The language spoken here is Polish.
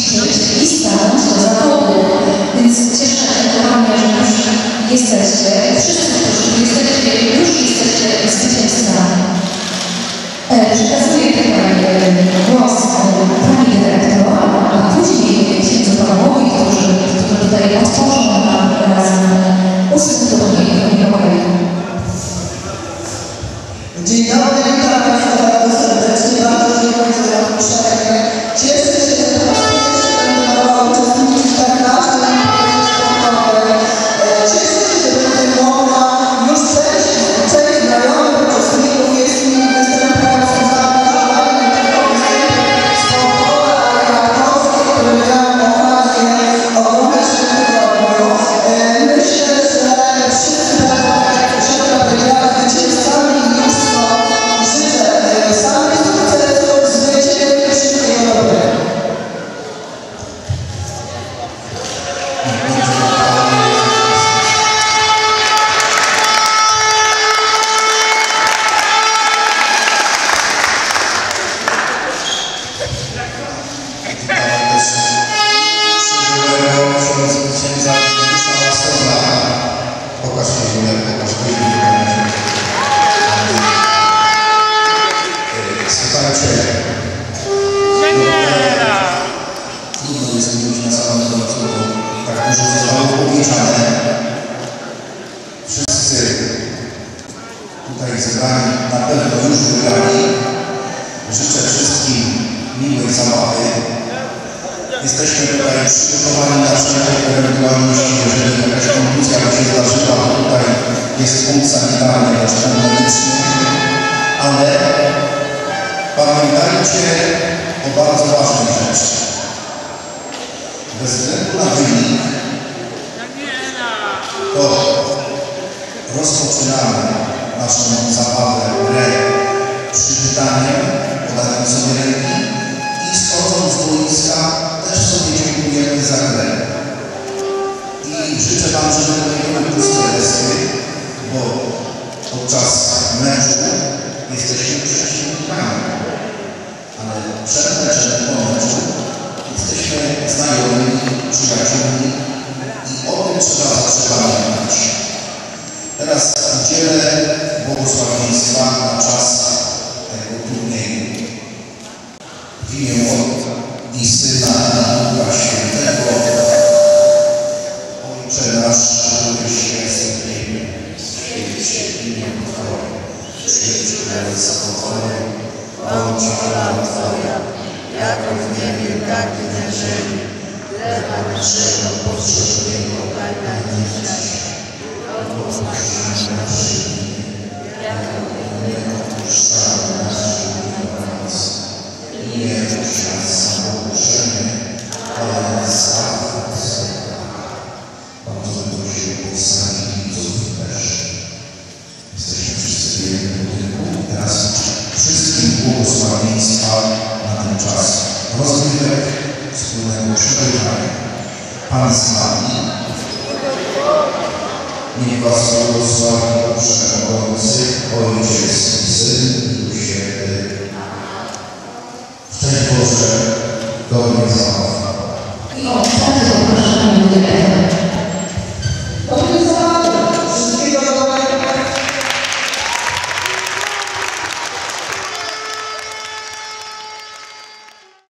przyjść i stanąć do zawodu. Więc cieszę się kochanie, że już jesteście, wszyscy, którzy jesteście, już jesteście zwycięzcami. Przekazuję tutaj głos pani dyrektor, a później księdzu Pawłowi, którzy tutaj otworzą nam razem usytuowanie. Dzień dobry, witam Państwa bardzo serdecznie, bardzo dziękuję za zaproszenie. Cieszę się, że po raz pierwszy będę mogła uczestniczyć w tak ważnym imprezie sportowej. Cieszę się, że będę mogła już część znajomych uczestników jest mi występujących z nami nie tylko występy sportowe, ale i autorskie, które miałam okazję oglądać w tym tygodniu. Myślę, że wszyscy będą, tak jak Krzysztofa powiedziała, zwycięzcami i już są. Życzę samych sukcesów, zwycięstw i wszystkiego dobrego. Trudno jest mówić na samym końcu, bo tak dużo zostało powiedziane. Wszyscy tutaj zebrani na pewno już wygrali. Życzę wszystkim miłej zabawy. Jesteśmy tutaj przygotowani na wszelkie ewentualności. Jeżeli jakaś kontuzja by się zdarzyła, to tutaj jest punkt sanitarny, jeszcze medyczny. Ale pamiętajcie o bardzo ważnej rzeczy. Bez względu na wynik, to rozpoczynamy naszą zabawę, grę przywitaniem, podaniem sobie ręki i schodząc z boiska też sobie dziękujemy za grę. I życzę Wam, żeby to nie były puste desy, bo podczas meczu jesteśmy przeciwnikami, ale przed meczem po meczu jesteśmy znajomymi, przyjaciółmi i o tym trzeba zawsze pamiętać. Teraz udzielę błogosławieństwa na czas tego turnieju. W imię Ojca i Syna i Ducha Świętego. Ojcze nasz, któryś jest w niebie, święć się imię Twoje, przyjdź królestwo Twoje, bądź wola Twoja, jako w niebie, tak i na ziemi. Chleba naszego powszechnego daj nam dziś. Odpuść nam nasze winy, jako my odpuszczamy naszym winowajcom. I nie wódź nas w pokuszenie, ale nas zbaw od złego. Bardzo prosimy powstanie widzów też. Jesteśmy wszyscy w jednym budynku i teraz wszystkim błogosławieństwa na ten czas rozgrywek wspólnego przebywania. Pan z Wami. Niech Was błogosławi Wszechmogący, Ojciec i Syn